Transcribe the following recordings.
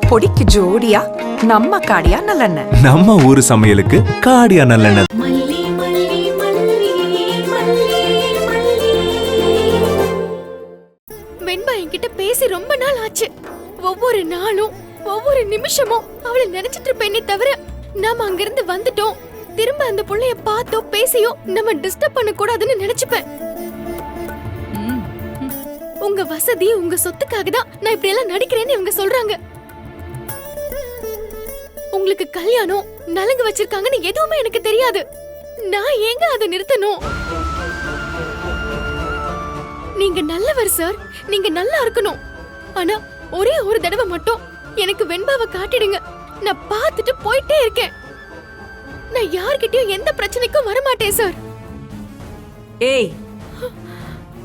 பொடிக்கு ஜோடியா நம்ம காடியா நல்லெண்ணெய். நம்ம ஊரு சமையலுக்கு காடியா நல்லெண்ணெய். வெண்பா என்கிட்ட பேசி ரொம்ப நாள் ஆச்சு. ஒவ்வொரு நாளும் ஒவ்வொரு நிமிஷமும் அவளை நினைச்சிட்டு இருப்பேனே தவிர நாம அங்கிருந்து வந்துட்டோம், திரும்ப அந்த புள்ளைய பார்த்தோ பேசியோ நம்ம டிஸ்டர்ப் பண்ண கூடாதுன்னு நினைச்சுப்பேன். உங்க வசதி உங்க சொத்துக்காக தான் நான் இப்படி எல்லாம் நடிக்கிறேன்னு இவங்க சொல்றாங்க. உங்களுக்கு கல்யாணம் நலங்கு வச்சிருக்காங்கன்னு எதுவுமே எனக்கு தெரியாது. நான் ஏங்க அதை நிறுத்தணும்? நீங்க நல்லவர் சார், நீங்க நல்லா இருக்கணும். ஆனா ஒரே ஒரு தடவை மட்டும் எனக்கு வெண்பாவை காட்டிடுங்க. நான் பார்த்துட்டு போயிட்டே இருக்கேன். நான் யார்கிட்டயும் எந்த பிரச்சனைக்கும் வரமாட்டேன் சார். ஏய்,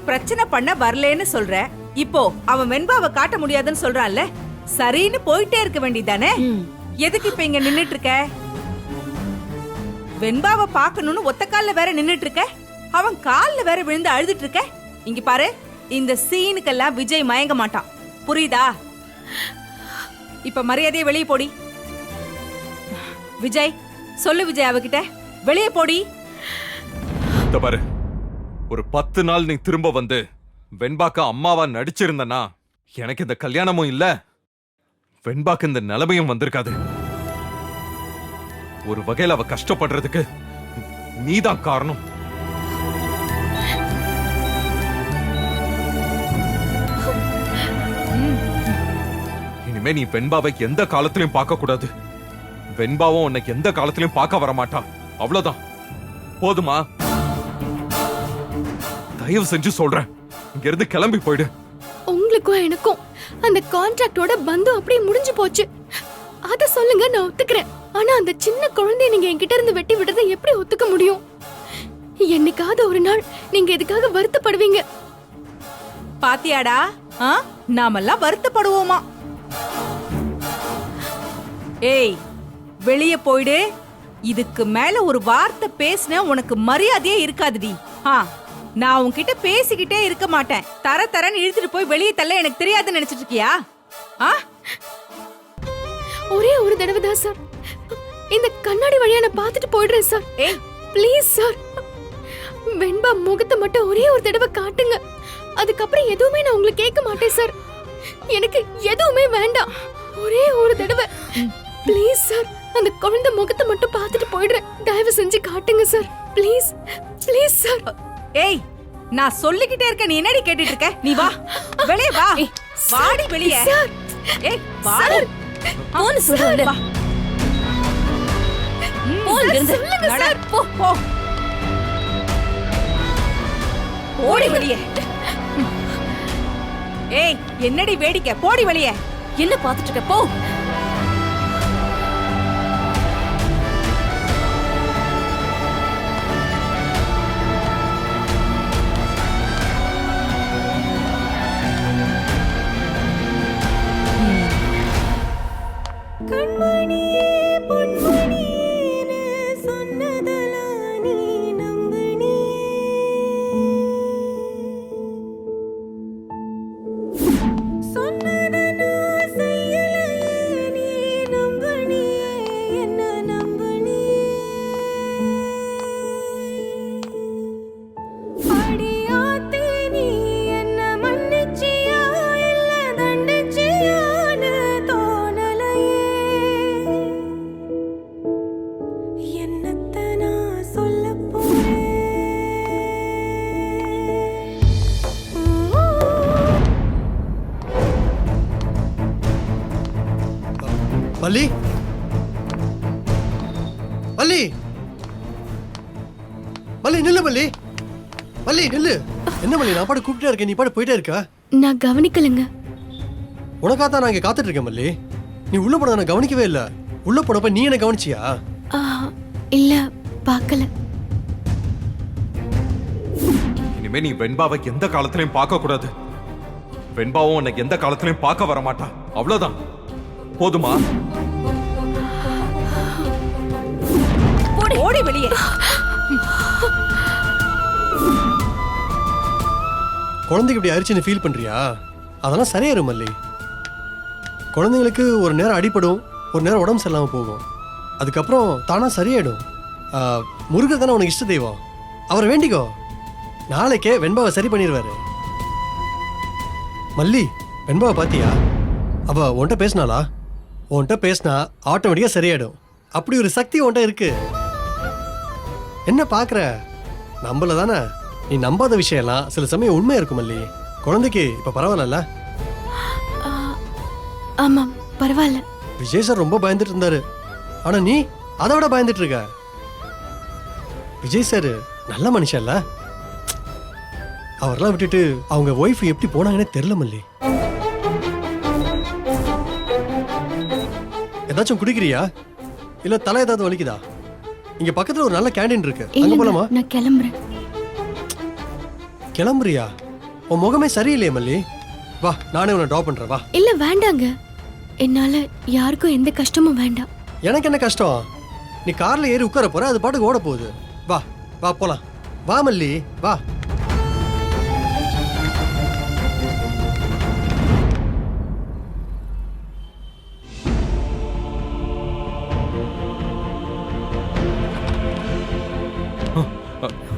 பிரச்சனை பண்ண வரலன்னு சொல்ற, இப்போ அவன் வெண்பாவை காட்ட முடியாதுன்னு சொல்றான்ல, சரின்னு போயிட்டே இருக்க வேண்டியதானே? எதுக்கு இப்ப இங்க நின்னுட்டு இருக்க? வெண்பாவை பாக்கணும்னு ஒத்த கால்ல வேற நின்னுட்டு இருக்க, அவன் கால்ல வேற விழுந்து அழுதுட்டு இருக்க. இங்க பாரு, இந்த சீனுக்கெல்லாம் விஜய் மயங்க மாட்டான், புரியுதா? இப்ப மரியாதையை வெளியே போடி. விஜய் சொல்லு, விஜய் அவகிட்ட வெளியே போடி. பாரு, ஒரு 10 நாள் நீ திரும்ப வந்து வெண்பாக்கு அம்மாவா நடிச்சிருந்தனா எனக்கு இந்த கல்யாணமும் இல்ல, வெண்பாக்கு இந்த நிலைமையும் வந்திருக்காது. ஒரு வகையில அவ கஷ்டப்படுறதுக்கு நீதான் காரணம். இனிமே நீ வெண்பாவை எந்த காலத்திலையும் பார்க்க கூடாது. வெண்பாவும் உன்னை எந்த காலத்திலையும் பார்க்க வரமாட்டா. அவ்வளவுதான், போதுமா? தயவு செஞ்சு சொல்றேன், இங்க இருந்து கிளம்பி போயிடு. உங்களுக்கும் எனக்கும் அந்த கான்ட்ராக்டோட பந்தம் அப்படியே முடிஞ்சு போச்சு. அத சொல்லுங்க, நான் ஒத்துக்கிறேன். ஆனா அந்த சின்ன குழந்தைய நீங்க என்கிட்ட இருந்து வெட்டி விடுறதை எப்படி ஒத்துக்க முடியும்? என்னைக்காவது ஒரு நாள் நீங்க இதுக்காக வருத்தப்படுவீங்க. பாத்தியாடா, நாமெல்லாம் வருத்தப்படுவோமா? ஏய், வெளியே போயிடு. இதுக்கு மேல ஒரு வார்த்தை பேசின உனக்கு மரியாதையே இருக்காதுடி. நான் உன்கிட்ட பேசிக்கிட்டே இருக்க மாட்டேன். தரன்னு இழுத்துட்டு போய் வெளியே தள்ள எனக்கு தெரியாதுன்னு நினைச்சிட்டு இருக்கியா? ஒரே ஒரு தடவை தான் சார், இந்த கண்ணாடி வழியா நான் பார்த்துட்டு போயிடுறேன் சார். ஏய் ப்ளீஸ் சார், வெண்பா முகத்தை மட்டும் ஒரே ஒரு தடவை காட்டுங்க. அதுக்கப்புறம் எதுவுமே நான் உங்களுக்கு கேட்க மாட்டேன் சார். எனக்கு எதுவுமே வேண்டாம், ஒரே ஒரு தடவை ப்ளீஸ் சார். அந்த குழந்தை முகத்தை மட்டும் பார்த்துட்டு போயிடுறேன், தயவு செஞ்சு காட்டுங்க சார். Please please sir. ஏய், நான் சொல்லிக்கிட்டே இருக்க, நீ என்னடி கேட்டிட்டு இருக்க? நீ வா, வெளியே வா. வாடி வெளியே. ஏய் வாடி. போன்னு சொல்றேன். சொல்லுங்க சார். போ போ, ஓடி வெளியே. ஏய், என்னடி வேடிக்கை? போடி வெளியே. என்ன பார்த்துட்டு இருக்க? போ. வள்ளி, வள்ளி, வள்ளி நில்லு. வள்ளி, வள்ளி நில்லு. என்ன வள்ளி, நான் பாட்டு கூப்பிட்டே இருக்கேன், நீ பாட்டு போயிட்டே இருக்க. நான் கவனிக்கலங்க. உனக்காக தான் நான் இங்க காத்துட்டு இருக்கேன். வள்ளி, நீ உள்ள போனத நான் கவனிக்கவே இல்ல. உள்ள போனப்ப நீ என்ன கவனிச்சியா? இல்ல, பார்க்கல. இனிமே நீ வெண்பாவை எந்த காலத்திலையும் பார்க்க கூடாது. வெண்பாவும் உன்னை எந்த காலத்திலையும் பார்க்க வரமாட்டா. அவ்வளவுதான், போதுமா? ஓடி வெளியே. குழந்தைக்கு இப்படி அரிச்சுன்னு ஃபீல் பண்றியா? அதெல்லாம் சரியாயிரும் மல்லி. குழந்தைங்களுக்கு ஒரு நேரம் அடிபடும், ஒரு நேரம் உடம்பு சரியில்லாமல் போகும். அதுக்கப்புறம் தானா சரியாயிடும். முருகர் தானே உனக்கு இஷ்ட தெய்வம், அவரை வேண்டிக்கோ. நாளைக்கே வெண்பாவை சரி பண்ணிடுவாரு. மல்லி, வெண்பாவை பாத்தியா? அவ உன்கிட்ட பேசினாளா? உன்கிட்ட பேசினா ஆட்டோமேட்டிக்காக சரியாயிடும். அப்படி ஒரு சக்தி உன்கிட்ட இருக்கு. என்ன பார்க்குற? நம்பல தானே? நீ நம்பாத விஷயம்லாம் சில சமயம் உண்மையாக இருக்கும் மல்லி. குழந்தைக்கு இப்போ பரவாயில்லல்ல? ஆமாம், பரவாயில்ல. விஜய் சார் ரொம்ப பயந்துட்டு இருந்தாரு, ஆனா நீ அதை விட பயந்துட்டு இருக்க. விஜய் சார் நல்ல மனுஷன் இல்ல? அவரெல்லாம் விட்டுட்டு அவங்க ஒய்ஃப் எப்படி போனாங்கன்னே தெரியல மல்லி. ஏதாச்சும் குடிக்கிறியா? இல்ல தலை ஏதாவது வலிக்குதா? இங்க பக்கத்துல ஒரு நல்ல கேண்டீன் இருக்கு, அங்க இல்ல, போலாமா? நான் கிளம்புறேன். கிளம்புறியா? உன் முகமே சரியில்லையே மல்லி. வா, நானே உன்னை ட்ராப் பண்றேன், வா. இல்ல வேண்டாங்க, என்னால யாருக்கும் எந்த கஷ்டமும் வேண்டாம். எனக்கு என்ன கஷ்டம்? நீ கார்ல ஏறி உட்கார போற, அது பாட்டுக்கு ஓட போகுது. வா வா போலாம், வா மல்லி, வா.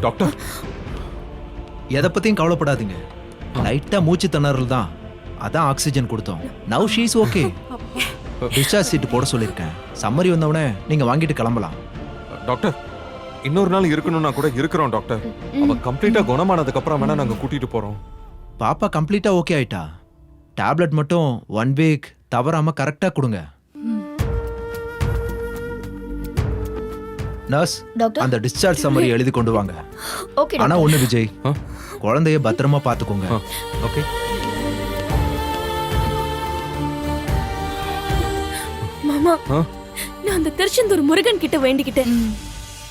டாக்டர், எதை பத்தியும் கவலைப்படாதீங்க. லைட்டா மூச்சு திணறல் தான், அதான் ஆக்சிஜன் கொடுத்தோம். Now she is okay. Discharge sheet போட சொல்லியிருக்கேன். சம்மரி வந்தவொடனே நீங்க வாங்கிட்டு கிளம்பலாம். டாக்டர், இன்னொரு நாள் இருக்கணும்னா கூட இருக்கிறோம் டாக்டர். அவ கம்ப்ளீட்டா குணமானதுக்கு அப்புறம் வேணா நாங்க கூட்டிட்டு போறோம். பாப்பா கம்ப்ளீட்டா ஓகே ஆயிட்டா. டேப்லெட் மட்டும் 1 வீக் தவறாம கரெக்டா கொடுங்க. Nurse, doctor. அந்த டிஸ்சார்ஜ் சம்மரி எழுதி கொண்டு வாங்க. ஓகே ஆனா ஒண்ணு விஜய், குழந்தைய பத்திரமா பாத்துக்கோங்க. ஓகே. மாமா, நான் அந்த திருச்செந்தூர் முருகன் கிட்ட வேண்டிக்கிட்டேன்.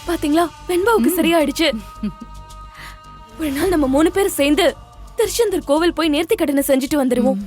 பாத்தீங்களா, வெண்பாவுக்கு சரியாயிடுச்சு. ஒரு நாள் நம்ம 3 பேரும் சேர்ந்து திருச்செந்தூர் கோவில் போய் நேர்த்தி கடனை செஞ்சுட்டு வந்துருவோம்.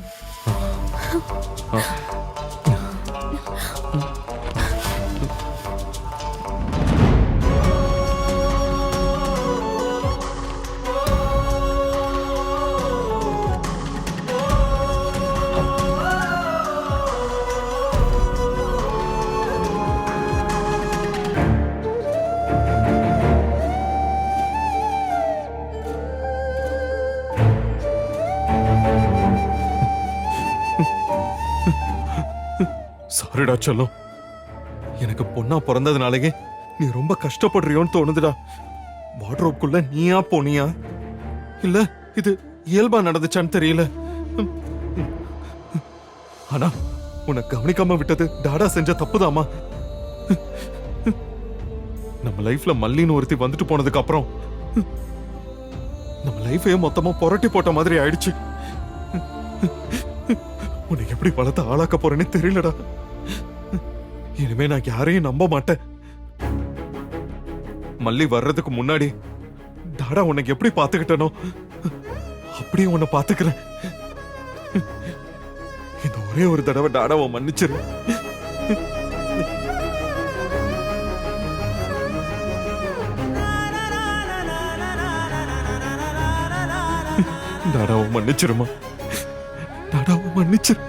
சாரிடா செல்லம், எனக்கு பொண்ணா பிறந்ததுனாலேயே நீ ரொம்ப கஷ்டப்படுறியோன்னு தோணுதுடா. வார்ட்ரோப்குள்ள நீயா போனியா, இல்ல இது இயல்பா நடந்துச்சான்னு தெரியல. ஆனா உன்னை கவனிக்காம விட்டது டாடா செஞ்ச தப்புதாமா. நம்ம லைஃப்ல மல்லின்னு ஒருத்தி வந்துட்டு போனதுக்கு அப்புறம் நம்ம லைஃபையே மொத்தமா புரட்டி போட்ட மாதிரி ஆயிடுச்சு. உன்னை எப்படி வளர்த்து ஆளாக்க போறேன்னு தெரியலடா. இனிமே நான் யாரையும் நம்ப மாட்டேன். மல்லி வர்றதுக்கு முன்னாடி டாடா உனக்கு எப்படி பாத்துக்கிட்டனோ அப்படியே உன்னை பாத்துக்கிறேன். இந்த ஒரே ஒரு தடவை டாடாவை மன்னிச்சிரு. டாடாவை மன்னிச்சிருமா, டாடாவை மன்னிச்சிரு.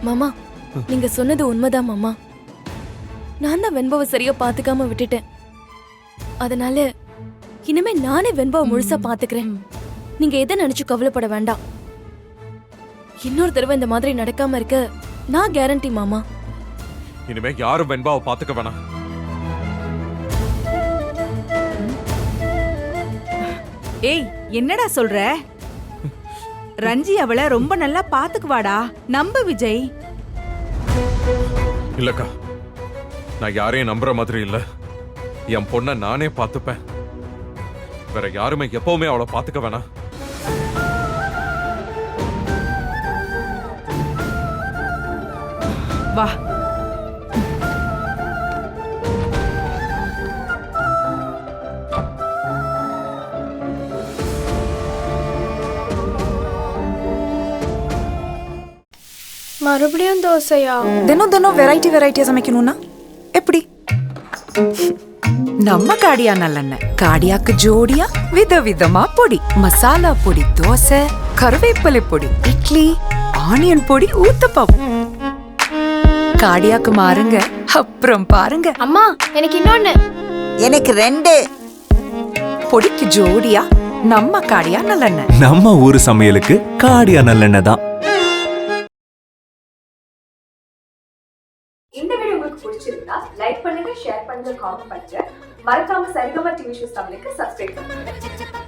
மாமா, நீங்க சொன்னது உண்மைதான் மாமா. நான் தான் வெண்பாவை சரியா பாத்துக்காம விட்டுட்டேன். அதனால இனிமே நானே வெண்பாவை முழுசா பாத்துக்கிறேன். நீங்க எதை நினைச்சு கவலைப்பட வேண்டாம். இன்னொரு தடவை இந்த மாதிரி நடக்காம இருக்க நான் கேரண்டி மாமா. இனிமே யாரும் வெண்பாவை பாத்துக்க வேணாம். ஏய், என்னடா சொல்ற? ரஞ்சி அவளை ரொம்ப நல்லா பாத்துக்குவாடா, நம்ப விஜய். இல்லக்கா, நான் யாரையும் நம்புற மாதிரி இல்ல. என் பொண்ண நானே பாத்துப்பேன். வேற யாருமே எப்பவுமே அவளை பாத்துக்க வேணாம். வா. மறுபடியும் தோசையா? தினம் தினம் வெரைட்டியா சமைக்கணும்னா எப்படி? நம்ம காடியா நல்லெண்ணெய். காடியாக்கு ஜோடியா விதவிதமா பொடி. மசாலா பொடி தோசை, கருவேப்பிலை பொடி இட்லி, ஆனியன் பொடி ஊத்தப்பம். காடியாக்கு மாறுங்க, அப்புறம் பாருங்க. அம்மா எனக்கு இன்னொன்னு. எனக்கு 2. பொடிக்கு ஜோடியா நம்ம காடியா நல்லெண்ணெய். நம்ம ஊரு சமையலுக்கு காடியா நல்லெண்ணெய் தான். இந்த வீடியோ உங்களுக்கு பிடிச்சிருந்தா லைக் பண்ணுங்க, ஷேர் பண்ணுங்க, காமெண்ட் பண்ணுங்க. மறக்காம சரிகமா டிவி ஷோஸ் தமிழுக்கு சப்ஸ்கிரைப் பண்ணுங்க.